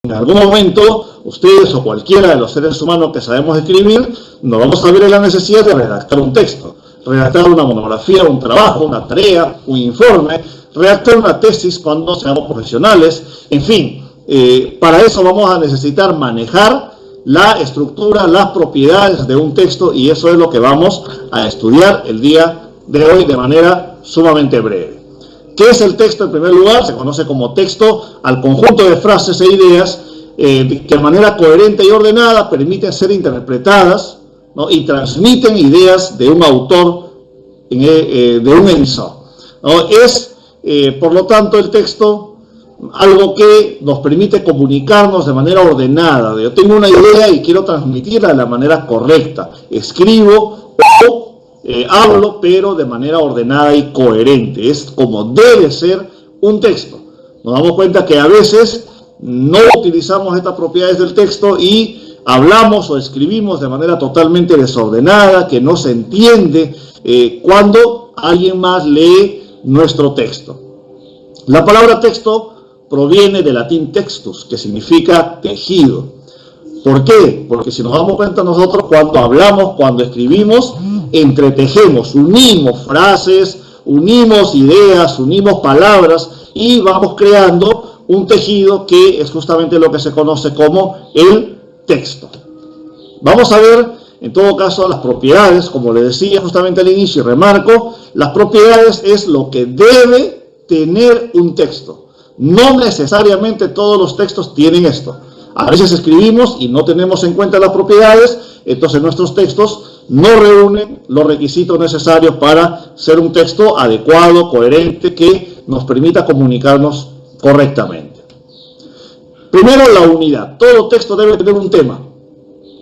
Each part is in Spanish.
en algún momento ustedes o cualquiera de los seres humanos que sabemos escribir, nos vamos a ver en la necesidad de redactar un texto, redactar una monografía, un trabajo, una tarea, un informe, redactar una tesis cuando seamos profesionales, en fin, para eso vamos a necesitar manejar la estructura, las propiedades de un texto, y eso es lo que vamos a estudiar el día de hoy de manera sumamente breve. ¿Qué es el texto? En primer lugar, se conoce como texto al conjunto de frases e ideas que de manera coherente y ordenada permiten ser interpretadas, ¿no? Y transmiten ideas de un autor, de un emisor, ¿no? Es, por lo tanto, el texto algo que nos permite comunicarnos de manera ordenada. Yo tengo una idea y quiero transmitirla de la manera correcta. Escribo o hablo, pero de manera ordenada y coherente. Es como debe ser un texto. Nos damos cuenta que a veces no utilizamos estas propiedades del texto y hablamos o escribimos de manera totalmente desordenada, que no se entiende cuando alguien más lee nuestro texto. La palabra texto proviene del latín textus, que significa tejido. ¿Por qué? Porque si nos damos cuenta nosotros, cuando hablamos, cuando escribimos, entretejemos, unimos frases, unimos ideas, unimos palabras y vamos creando un tejido que es justamente lo que se conoce como el texto. Vamos a ver, en todo caso, las propiedades, como le decía justamente al inicio y remarco, las propiedades es lo que debe tener un texto. No necesariamente todos los textos tienen esto. A veces escribimos y no tenemos en cuenta las propiedades, entonces nuestros textos no reúnen los requisitos necesarios para ser un texto adecuado, coherente, que nos permita comunicarnos correctamente. Primero, la unidad. Todo texto debe tener un tema.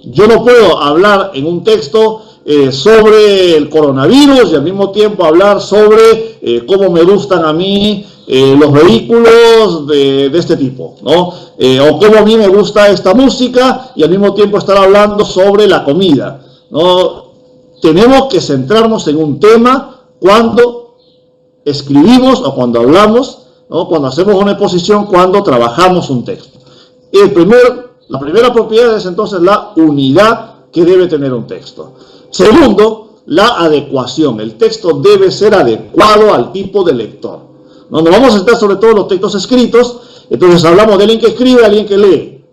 Yo no puedo hablar en un texto sobre el coronavirus y al mismo tiempo hablar sobre cómo me gustan a mí los vehículos de este tipo, ¿no? O cómo a mí me gusta esta música y al mismo tiempo estar hablando sobre la comida, ¿no? Tenemos que centrarnos en un tema cuando escribimos o cuando hablamos, ¿no? Cuando hacemos una exposición, cuando trabajamos un texto. La primera propiedad es entonces la unidad que debe tener un texto. Segundo, la adecuación. El texto debe ser adecuado al tipo de lector. No nos vamos a centrar sobre todo en los textos escritos, entonces hablamos de alguien que escribe, alguien que lee.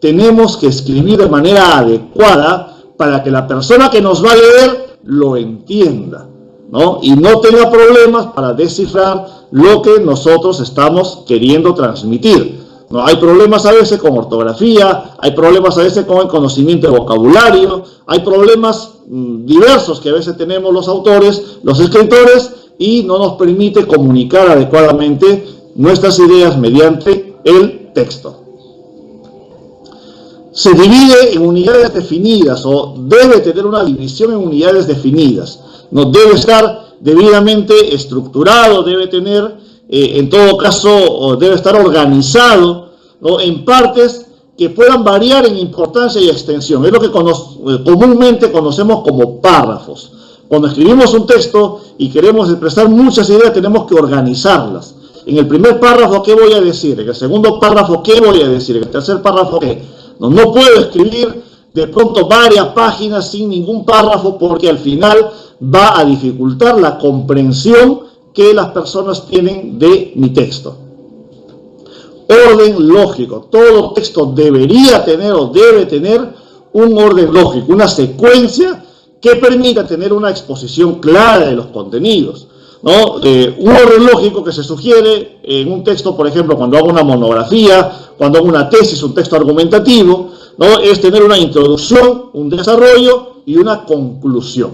Tenemos que escribir de manera adecuada para que la persona que nos va a leer lo entienda, ¿no? Y no tenga problemas para descifrar lo que nosotros estamos queriendo transmitir. ¿No? Hay problemas a veces con ortografía, hay problemas a veces con el conocimiento de vocabulario, hay problemas diversos que a veces tenemos los autores, los escritores, y no nos permite comunicar adecuadamente nuestras ideas mediante el texto. Se divide en unidades definidas o debe tener una división en unidades definidas. No debe estar debidamente estructurado, debe tener, en todo caso, debe estar organizado, ¿no? En partes que puedan variar en importancia y extensión. Es lo que comúnmente conocemos como párrafos. Cuando escribimos un texto y queremos expresar muchas ideas, tenemos que organizarlas. En el primer párrafo, ¿qué voy a decir? En el segundo párrafo, ¿qué voy a decir? En el tercer párrafo, ¿qué? No puedo escribir de pronto varias páginas sin ningún párrafo, porque al final va a dificultar la comprensión que las personas tienen de mi texto. Orden lógico. Todo texto debería tener o debe tener un orden lógico, una secuencia que permita tener una exposición clara de los contenidos, ¿no? Un orden lógico que se sugiere en un texto, por ejemplo, cuando hago una monografía, cuando hago una tesis, un texto argumentativo, ¿no? Es tener una introducción, un desarrollo y una conclusión,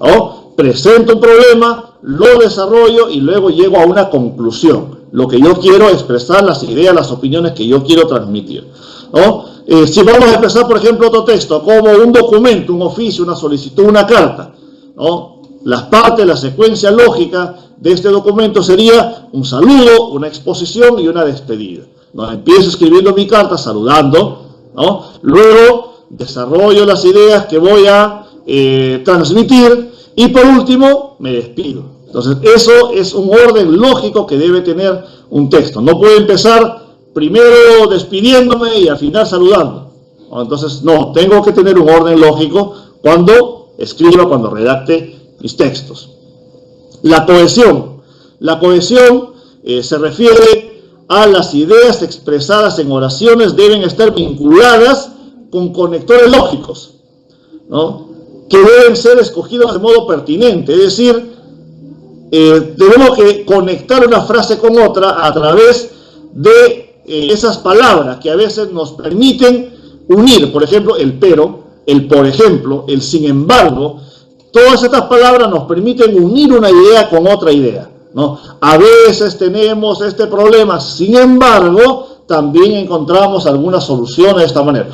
¿no? Presento un problema, lo desarrollo y luego llego a una conclusión. Lo que yo quiero expresar, las ideas, las opiniones que yo quiero transmitir, ¿no? Si vamos a empezar, por ejemplo, otro texto, como un documento, un oficio, una solicitud, una carta, ¿no? Las partes, la secuencia lógica de este documento sería un saludo, una exposición y una despedida, ¿no? Empiezo escribiendo mi carta saludando, ¿no? Luego desarrollo las ideas que voy a transmitir y por último me despido. Entonces eso es un orden lógico que debe tener un texto. No puede empezar primero despidiéndome y al final saludando. Entonces, no, tengo que tener un orden lógico cuando escriba, cuando redacte mis textos. La cohesión. La cohesión se refiere a las ideas expresadas en oraciones deben estar vinculadas con conectores lógicos, ¿no?, que deben ser escogidos de modo pertinente. Es decir, tenemos que conectar una frase con otra a través de esas palabras que a veces nos permiten unir, por ejemplo, el pero, el por ejemplo, el sin embargo. Todas estas palabras nos permiten unir una idea con otra idea, ¿no? A veces tenemos este problema, sin embargo, también encontramos alguna solución de esta manera.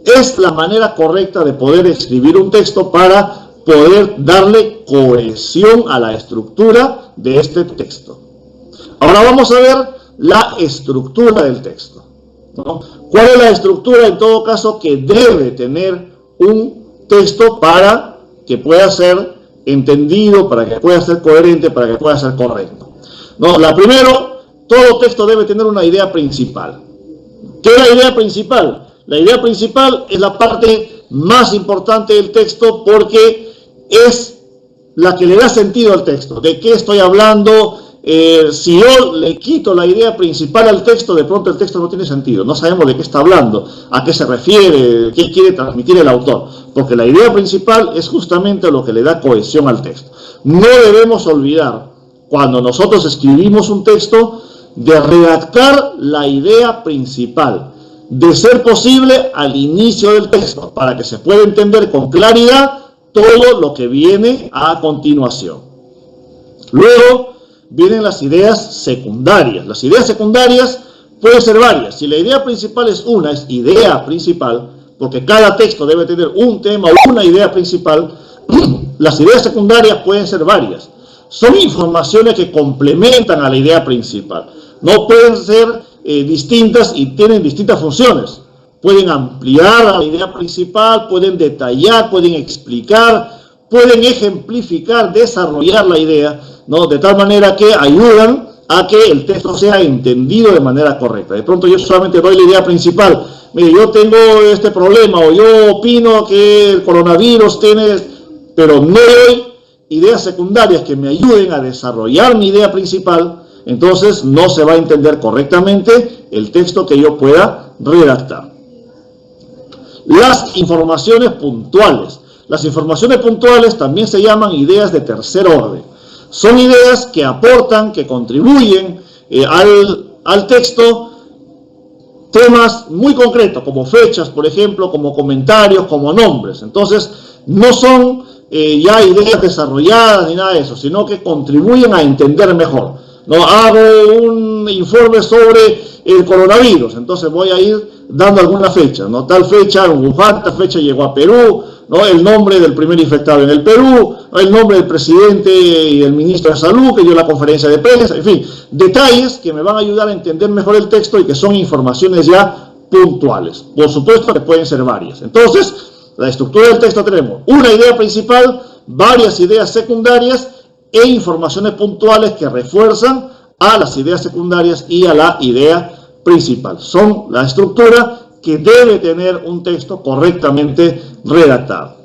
Es la manera correcta de poder escribir un texto para poder darle cohesión a la estructura de este texto. Ahora vamos a ver la estructura del texto, ¿no? ¿Cuál es la estructura, en todo caso, que debe tener un texto para que pueda ser entendido, para que pueda ser coherente, para que pueda ser correcto? No, la primero, todo texto debe tener una idea principal. ¿Qué es la idea principal? La idea principal es la parte más importante del texto porque es la que le da sentido al texto. ¿De qué estoy hablando? Si yo le quito la idea principal al texto, de pronto el texto no tiene sentido. No sabemos de qué está hablando, a qué se refiere, qué quiere transmitir el autor. Porque la idea principal es justamente lo que le da cohesión al texto. No debemos olvidar, cuando nosotros escribimos un texto, de redactar la idea principal, de ser posible al inicio del texto, para que se pueda entender con claridad todo lo que viene a continuación. Luego vienen las ideas secundarias. Las ideas secundarias pueden ser varias. Si la idea principal es una, es idea principal, porque cada texto debe tener un tema o una idea principal, las ideas secundarias pueden ser varias. Son informaciones que complementan a la idea principal. No pueden ser distintas y tienen distintas funciones. Pueden ampliar a la idea principal, pueden detallar, pueden explicar, pueden ejemplificar, desarrollar la idea, ¿no?, de tal manera que ayudan a que el texto sea entendido de manera correcta. De pronto yo solamente doy la idea principal. Mire, yo tengo este problema, o yo opino que el coronavirus tiene, pero no doy ideas secundarias que me ayuden a desarrollar mi idea principal. Entonces no se va a entender correctamente el texto que yo pueda redactar. Las informaciones puntuales. Las informaciones puntuales también se llaman ideas de tercer orden. Son ideas que aportan, que contribuyen al texto, temas muy concretos, como fechas, por ejemplo, como comentarios, como nombres. Entonces, no son ya ideas desarrolladas ni nada de eso, sino que contribuyen a entender mejor. No hago un informe sobre el coronavirus, entonces voy a ir dando alguna fecha, ¿no? Tal fecha en Wuhan, tal fecha llegó a Perú, ¿no? El nombre del primer infectado en el Perú, el nombre del presidente y el ministro de Salud que dio la conferencia de prensa, en fin, detalles que me van a ayudar a entender mejor el texto y que son informaciones ya puntuales. Por supuesto que pueden ser varias. Entonces, la estructura del texto tenemos una idea principal, varias ideas secundarias e informaciones puntuales que refuerzan a las ideas secundarias y a la idea principal. Son la estructura que debe tener un texto correctamente redactado.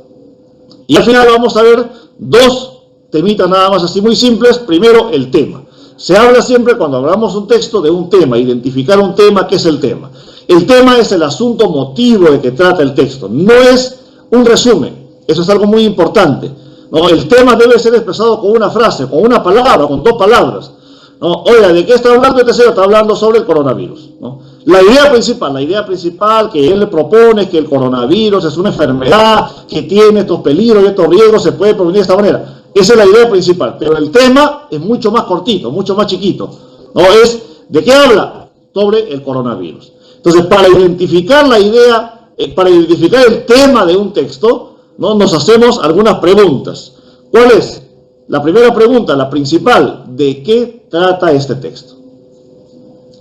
Y al final vamos a ver dos temitas nada más así muy simples. Primero, el tema. Se habla siempre cuando hablamos un texto de un tema, identificar un tema. ¿Qué es el tema? El tema es el asunto motivo de que trata el texto, no es un resumen. Eso es algo muy importante, ¿no? El tema debe ser expresado con una frase, con una palabra, con dos palabras, ¿no? Oiga, ¿de qué está hablando este señor? Está hablando sobre el coronavirus, ¿no? La idea principal que él le propone es que el coronavirus es una enfermedad que tiene estos peligros y estos riesgos, se puede prevenir de esta manera. Esa es la idea principal, pero el tema es mucho más cortito, mucho más chiquito, ¿no? Es, ¿de qué habla? Sobre el coronavirus. Entonces, para identificar la idea, para identificar el tema de un texto, ¿no?, nos hacemos algunas preguntas. ¿Cuál es? La primera pregunta, la principal, ¿de qué trata este texto?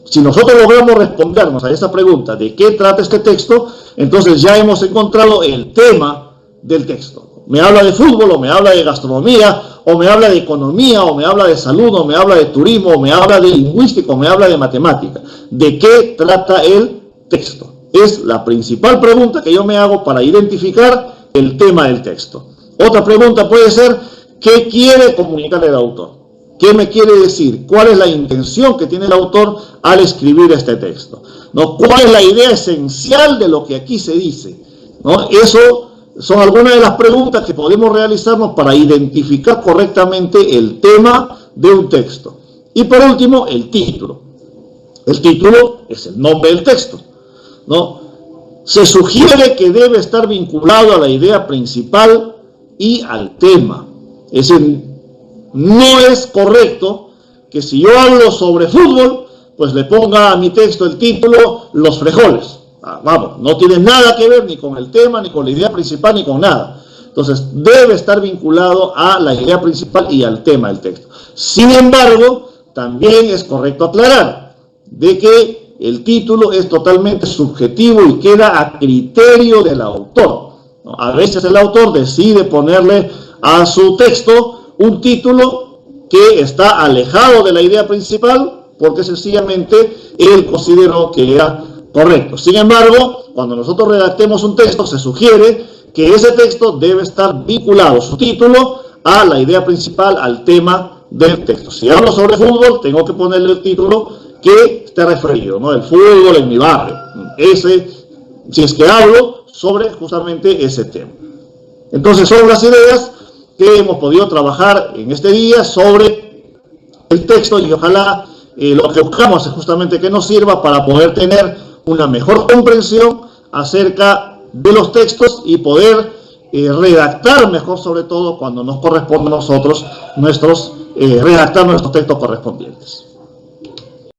Si nosotros logramos respondernos a esta pregunta, ¿de qué trata este texto?, entonces ya hemos encontrado el tema del texto. Me habla de fútbol, o me habla de gastronomía, o me habla de economía, o me habla de salud, o me habla de turismo, o me habla de lingüística, o me habla de matemática. ¿De qué trata el texto? Es la principal pregunta que yo me hago para identificar el tema del texto. Otra pregunta puede ser, ¿qué quiere comunicar el autor? ¿Qué me quiere decir? ¿Cuál es la intención que tiene el autor al escribir este texto? ¿No? ¿Cuál es la idea esencial de lo que aquí se dice? ¿No? Eso son algunas de las preguntas que podemos realizarnos para identificar correctamente el tema de un texto. Y por último, el título. El título es el nombre del texto, ¿no? Se sugiere que debe estar vinculado a la idea principal y al tema. Es decir, no es correcto que si yo hablo sobre fútbol, pues le ponga a mi texto el título Los Frijoles. Vamos, no tiene nada que ver ni con el tema, ni con la idea principal, ni con nada. Entonces, debe estar vinculado a la idea principal y al tema del texto. Sin embargo, también es correcto aclarar de que el título es totalmente subjetivo y queda a criterio del autor. A veces el autor decide ponerle a su texto un título que está alejado de la idea principal porque sencillamente él consideró que era correcto. Sin embargo, cuando nosotros redactemos un texto, se sugiere que ese texto debe estar vinculado, su título, a la idea principal, al tema del texto. Si hablo sobre fútbol, tengo que ponerle el título que esté referido, ¿no? El fútbol en mi barrio. Si es que hablo sobre justamente ese tema. Entonces, son las ideas que hemos podido trabajar en este día sobre el texto y ojalá lo que buscamos es justamente que nos sirva para poder tener una mejor comprensión acerca de los textos y poder redactar mejor, sobre todo cuando nos corresponde a nosotros redactar nuestros textos correspondientes.